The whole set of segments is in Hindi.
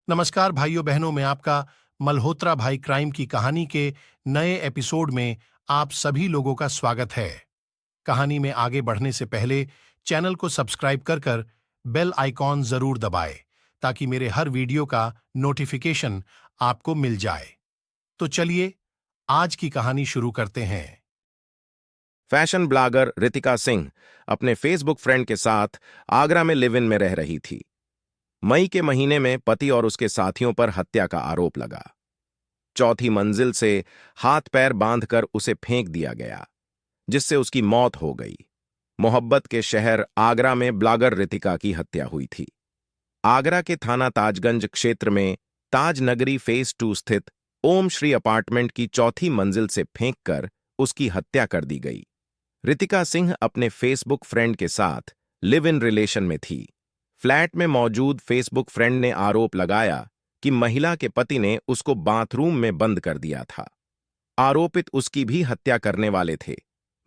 नमस्कार भाइयों बहनों, मैं आपका मल्होत्रा भाई क्राइम की कहानी के नए एपिसोड में आप सभी लोगों का स्वागत है। कहानी में आगे बढ़ने से पहले चैनल को सब्सक्राइब कर कर बेल आइकॉन जरूर दबाएं ताकि मेरे हर वीडियो का नोटिफिकेशन आपको मिल जाए। तो चलिए आज की कहानी शुरू करते हैं। फैशन ब्लॉगर रितिका सिंह अपने फेसबुक फ्रेंड के साथ आगरा में लिव इन में रह रही थी। मई के महीने में पति और उसके साथियों पर हत्या का आरोप लगा। चौथी मंजिल से हाथ पैर बांधकर उसे फेंक दिया गया, जिससे उसकी मौत हो गई। मोहब्बत के शहर आगरा में ब्लॉगर रितिका की हत्या हुई थी। आगरा के थाना ताजगंज क्षेत्र में ताज नगरी फेज 2 स्थित ओम श्री अपार्टमेंट की चौथी मंजिल से फेंककर उसकी हत्या कर दी गई। रितिका सिंह अपने फेसबुक फ्रेंड के साथ लिव इन रिलेशन में थी। फ्लैट में मौजूद फेसबुक फ्रेंड ने आरोप लगाया कि महिला के पति ने उसको बाथरूम में बंद कर दिया था। आरोपित उसकी भी हत्या करने वाले थे,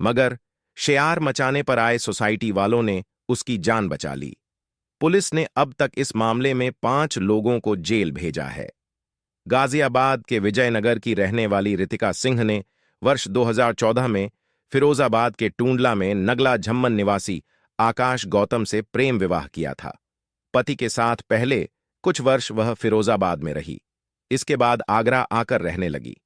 मगर शयार मचाने पर आए सोसाइटी वालों ने उसकी जान बचा ली। पुलिस ने अब तक इस मामले में 5 लोगों को जेल भेजा है। गाजियाबाद के विजयनगर की रहने वाली रितिका सिंह ने वर्ष 2014 में फिरोजाबाद के टूंडला में नगला झम्मन निवासी आकाश गौतम से प्रेम विवाह किया था। पति के साथ पहले कुछ वर्ष वह फिरोजाबाद में रही, इसके बाद आगरा आकर रहने लगी।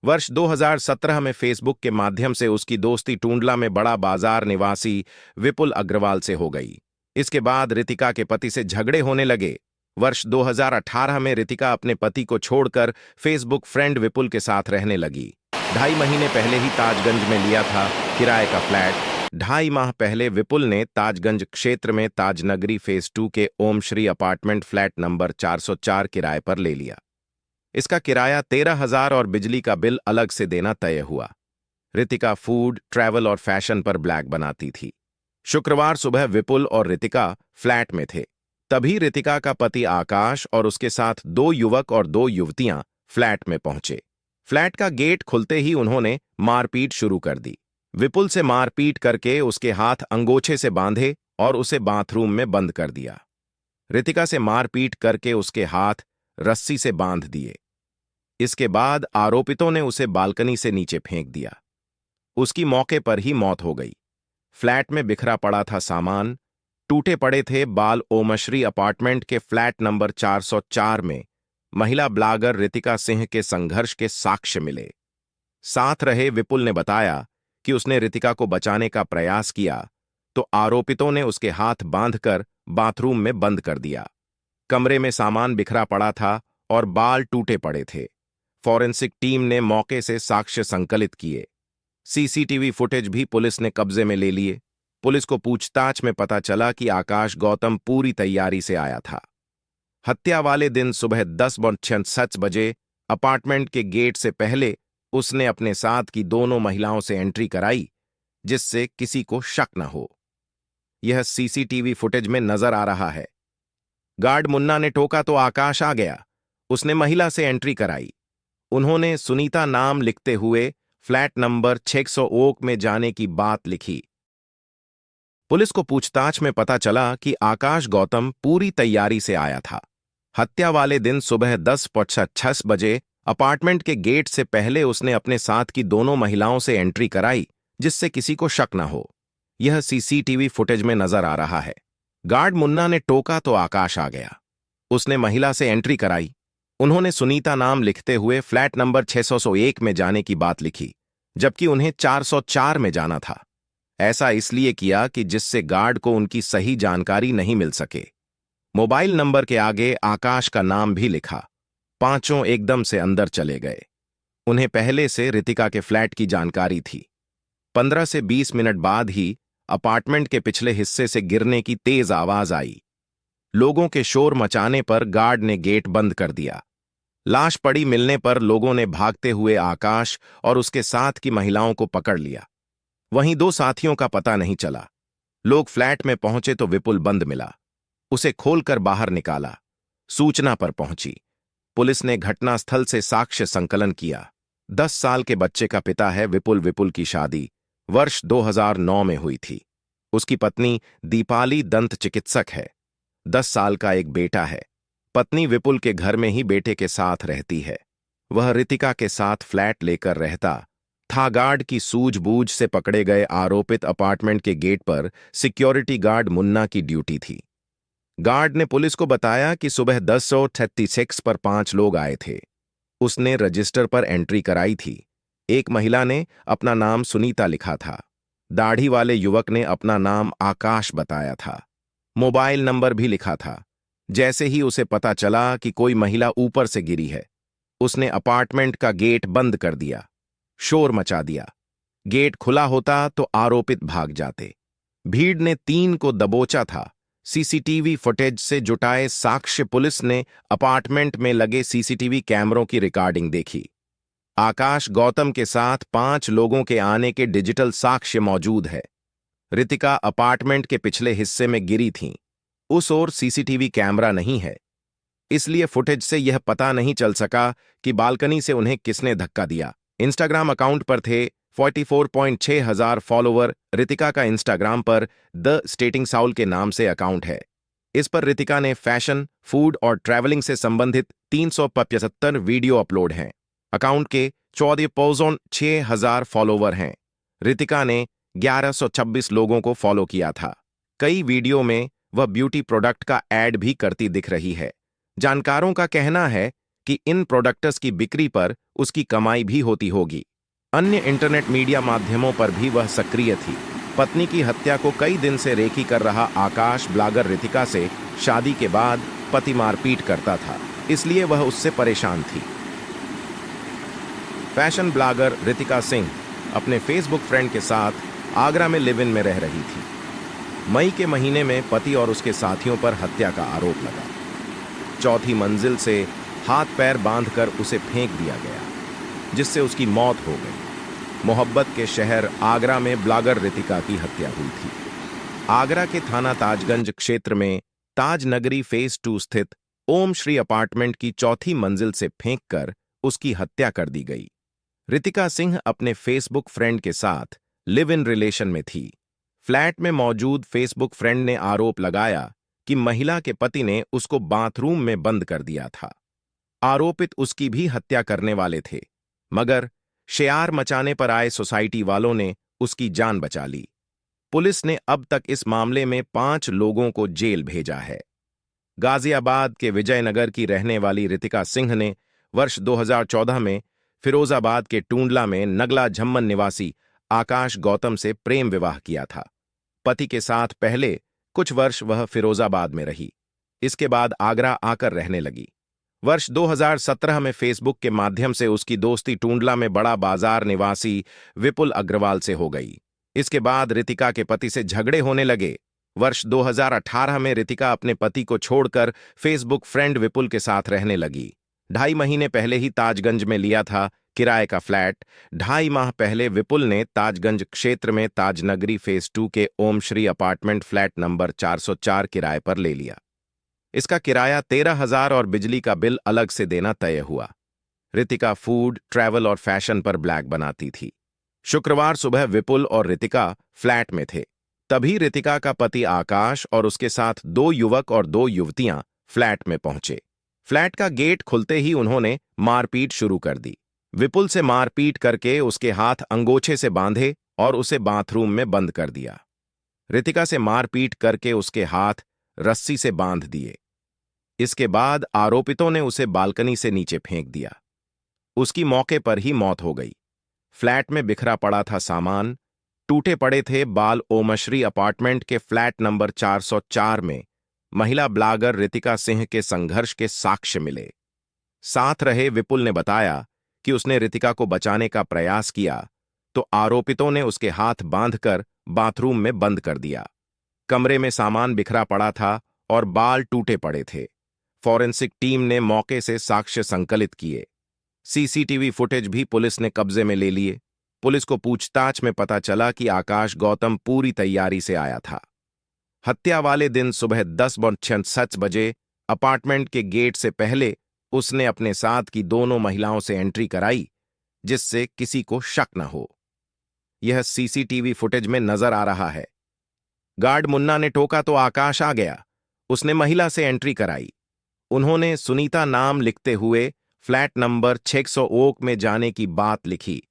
वर्ष 2017 में फेसबुक के माध्यम से उसकी दोस्ती टूंडला में बड़ा बाजार निवासी विपुल अग्रवाल से हो गई। इसके बाद रितिका के पति से झगड़े होने लगे। वर्ष 2018 में रितिका अपने पति को छोड़कर फेसबुक फ्रेंड विपुल के साथ रहने लगी। 2.5 महीने पहले ही ताजगंज में लिया था किराए का फ्लैट। 2.5 माह पहले विपुल ने ताजगंज क्षेत्र में ताजनगरी फेज 2 के ओम श्री अपार्टमेंट फ्लैट नंबर 404 किराए पर ले लिया। इसका किराया 13,000 और बिजली का बिल अलग से देना तय हुआ। रितिका फूड, ट्रैवल और फैशन पर ब्लैक बनाती थी। शुक्रवार सुबह विपुल और रितिका फ्लैट में थे। तभी रितिका का पति आकाश और उसके साथ 2 युवक और 2 युवतियां फ्लैट में पहुंचे। फ्लैट का गेट खुलते ही उन्होंने मारपीट शुरू कर दी। विपुल से मारपीट करके उसके हाथ अंगोछे से बांधे और उसे बाथरूम में बंद कर दिया। रितिका से मारपीट करके उसके हाथ रस्सी से बांध दिए। इसके बाद आरोपितों ने उसे बालकनी से नीचे फेंक दिया। उसकी मौके पर ही मौत हो गई। फ्लैट में बिखरा पड़ा था सामान, टूटे पड़े थे बाल। ओमश्री अपार्टमेंट के फ्लैट नंबर 404 में महिला ब्लॉगर रितिका सिंह के संघर्ष के साक्ष्य मिले। साथ रहे विपुल ने बताया कि उसने रितिका को बचाने का प्रयास किया तो आरोपितों ने उसके हाथ बांधकर बाथरूम में बंद कर दिया। कमरे में सामान बिखरा पड़ा था और बाल टूटे पड़े थे। फॉरेंसिक टीम ने मौके से साक्ष्य संकलित किए। सीसीटीवी फुटेज भी पुलिस ने कब्जे में ले लिए। पुलिस को पूछताछ में पता चला कि आकाश गौतम पूरी तैयारी से आया था। हत्या वाले दिन सुबह 10:66 बजे अपार्टमेंट के गेट से पहले उसने अपने साथ की दोनों महिलाओं से एंट्री कराई, जिससे किसी को शक न हो। यह सीसीटीवी फुटेज में नजर आ रहा है। गार्ड मुन्ना ने टोका तो आकाश आ गया। उसने महिला से एंट्री कराई। उन्होंने सुनीता नाम लिखते हुए फ्लैट नंबर 600 ओक में जाने की बात लिखी। पुलिस को पूछताछ में पता चला कि आकाश गौतम पूरी तैयारी से आया था। हत्या वाले दिन सुबह 10:66 बजे अपार्टमेंट के गेट से पहले उसने अपने साथ की दोनों महिलाओं से एंट्री कराई, जिससे किसी को शक न हो। यह सीसीटीवी फुटेज में नजर आ रहा है। गार्ड मुन्ना ने टोका तो आकाश आ गया। उसने महिला से एंट्री कराई। उन्होंने सुनीता नाम लिखते हुए फ्लैट नंबर 601 में जाने की बात लिखी, जबकि उन्हें 404 में जाना था। ऐसा इसलिए किया कि जिससे गार्ड को उनकी सही जानकारी नहीं मिल सके। मोबाइल नंबर के आगे आकाश का नाम भी लिखा। पांचों एकदम से अंदर चले गए। उन्हें पहले से रितिका के फ्लैट की जानकारी थी। 15 से 20 मिनट बाद ही अपार्टमेंट के पिछले हिस्से से गिरने की तेज आवाज आई। लोगों के शोर मचाने पर गार्ड ने गेट बंद कर दिया। लाश पड़ी मिलने पर लोगों ने भागते हुए आकाश और उसके साथ की महिलाओं को पकड़ लिया। वहीं 2 साथियों का पता नहीं चला। लोग फ्लैट में पहुंचे तो विपुल बंद मिला। उसे खोलकर बाहर निकाला। सूचना पर पहुंची। पुलिस ने घटनास्थल से साक्ष्य संकलन किया। 10 साल के बच्चे का पिता है विपुल। विपुल की शादी वर्ष 2009 में हुई थी। उसकी पत्नी दीपाली दंत चिकित्सक है। 10 साल का एक बेटा है। पत्नी विपुल के घर में ही बेटे के साथ रहती है। वह रितिका के साथ फ्लैट लेकर रहता था। गार्ड की सूझबूझ से पकड़े गए आरोपित अपार्टमेंट के गेट पर सिक्योरिटी गार्ड मुन्ना की ड्यूटी थी। गार्ड ने पुलिस को बताया कि सुबह 10:36 पर 5 लोग आए थे। उसने रजिस्टर पर एंट्री कराई थी। एक महिला ने अपना नाम सुनीता लिखा था। दाढ़ी वाले युवक ने अपना नाम आकाश बताया था। मोबाइल नंबर भी लिखा था। जैसे ही उसे पता चला कि कोई महिला ऊपर से गिरी है, उसने अपार्टमेंट का गेट बंद कर दिया, शोर मचा दिया। गेट खुला होता तो आरोपित भाग जाते। भीड़ ने 3 को दबोचा था। सीसीटीवी फुटेज से जुटाए साक्ष्य पुलिस ने अपार्टमेंट में लगे सीसीटीवी कैमरों की रिकॉर्डिंग देखी। आकाश गौतम के साथ 5 लोगों के आने के डिजिटल साक्ष्य मौजूद है। रितिका अपार्टमेंट के पिछले हिस्से में गिरी थीं। उस ओर सीसीटीवी कैमरा नहीं है, इसलिए फुटेज से यह पता नहीं चल सका कि बालकनी से उन्हें किसने धक्का दिया। इंस्टाग्राम अकाउंट पर थे 44.6 हजार फॉलोवर। रितिका का इंस्टाग्राम पर द स्टेटिंग साउल के नाम से अकाउंट है। इस पर रितिका ने फैशन, फूड और ट्रैवलिंग से संबंधित 375 वीडियो अपलोड हैं। अकाउंट के 14.6 हजार फॉलोवर हैं। रितिका ने 1126 लोगों को फॉलो किया था। कई वीडियो में वह ब्यूटी प्रोडक्ट का ऐड भी करती दिख रही है। जानकारों का कहना है कि इन प्रोडक्ट्स की बिक्री पर उसकी कमाई भी होती होगी। अन्य इंटरनेट मीडिया माध्यमों पर भी वह सक्रिय थी। पत्नी की हत्या को कई दिन से रेकी कर रहा आकाश ब्लॉगर रितिका से शादी के बाद पति मारपीट करता था, इसलिए वह उससे परेशान थी। फैशन ब्लॉगर रितिका सिंह अपने फेसबुक फ्रेंड के साथ आगरा में लिव इन में रह रही थी। मई के महीने में पति और उसके साथियों पर हत्या का आरोप लगा। चौथी मंजिल से हाथ पैर बांधकर उसे फेंक दिया गया, जिससे उसकी मौत हो गई। मोहब्बत के शहर आगरा में ब्लॉगर रितिका की हत्या हुई थी। आगरा के थाना ताजगंज क्षेत्र में ताज नगरी फेज 2 स्थित ओम श्री अपार्टमेंट की चौथी मंजिल से फेंककर उसकी हत्या कर दी गई। रितिका सिंह अपने फेसबुक फ्रेंड के साथ लिव इन रिलेशन में थी। फ्लैट में मौजूद फेसबुक फ्रेंड ने आरोप लगाया कि महिला के पति ने उसको बाथरूम में बंद कर दिया था। आरोपित उसकी भी हत्या करने वाले थे, मगर शयार मचाने पर आए सोसाइटी वालों ने उसकी जान बचा ली। पुलिस ने अब तक इस मामले में 5 लोगों को जेल भेजा है। गाजियाबाद के विजयनगर की रहने वाली रितिका सिंह ने वर्ष 2014 में फिरोजाबाद के टूंडला में नगला झम्मन निवासी आकाश गौतम से प्रेम विवाह किया था। पति के साथ पहले कुछ वर्ष वह फिरोजाबाद में रही, इसके बाद आगरा आकर रहने लगी। वर्ष 2017 में फेसबुक के माध्यम से उसकी दोस्ती टूंडला में बड़ा बाजार निवासी विपुल अग्रवाल से हो गई। इसके बाद रितिका के पति से झगड़े होने लगे। वर्ष 2018 में रितिका अपने पति को छोड़कर फेसबुक फ्रेंड विपुल के साथ रहने लगी। 2.5 महीने पहले ही ताजगंज में लिया था किराए का फ्लैट। 2.5 माह पहले विपुल ने ताजगंज क्षेत्र में ताजनगरी फेज 2 के ओम श्री अपार्टमेंट फ्लैट नंबर 404 किराए पर ले लिया। इसका किराया 13,000 और बिजली का बिल अलग से देना तय हुआ। रितिका फूड, ट्रैवल और फैशन पर ब्लैक बनाती थी। शुक्रवार सुबह विपुल और रितिका फ्लैट में थे। तभी रितिका का पति आकाश और उसके साथ 2 युवक और 2 युवतियां फ्लैट में पहुंचे। फ्लैट का गेट खुलते ही उन्होंने मारपीट शुरू कर दी। विपुल से मारपीट करके उसके हाथ अंगोछे से बांधे और उसे बाथरूम में बंद कर दिया। रितिका से मारपीट करके उसके हाथ रस्सी से बांध दिए। इसके बाद आरोपितों ने उसे बालकनी से नीचे फेंक दिया। उसकी मौके पर ही मौत हो गई। फ्लैट में बिखरा पड़ा था सामान। टूटे पड़े थे बाल। ओमश्री अपार्टमेंट के फ्लैट नंबर 404 में महिला ब्लॉगर रितिका सिंह के संघर्ष के साक्ष्य मिले। साथ रहे विपुल ने बताया कि उसने रितिका को बचाने का प्रयास किया तो आरोपितों ने उसके हाथ बांधकर बाथरूम में बंद कर दिया। कमरे में सामान बिखरा पड़ा था और बाल टूटे पड़े थे। फॉरेंसिक टीम ने मौके से साक्ष्य संकलित किए। सीसीटीवी फुटेज भी पुलिस ने कब्जे में ले लिए। पुलिस को पूछताछ में पता चला कि आकाश गौतम पूरी तैयारी से आया था। हत्या वाले दिन सुबह 10:66 बजे अपार्टमेंट के गेट से पहले उसने अपने साथ की दोनों महिलाओं से एंट्री कराई, जिससे किसी को शक न हो। यह सीसीटीवी फुटेज में नजर आ रहा है। गार्ड मुन्ना ने टोका तो आकाश आ गया। उसने महिला से एंट्री कराई। उन्होंने सुनीता नाम लिखते हुए फ्लैट नंबर 600 ओक में जाने की बात लिखी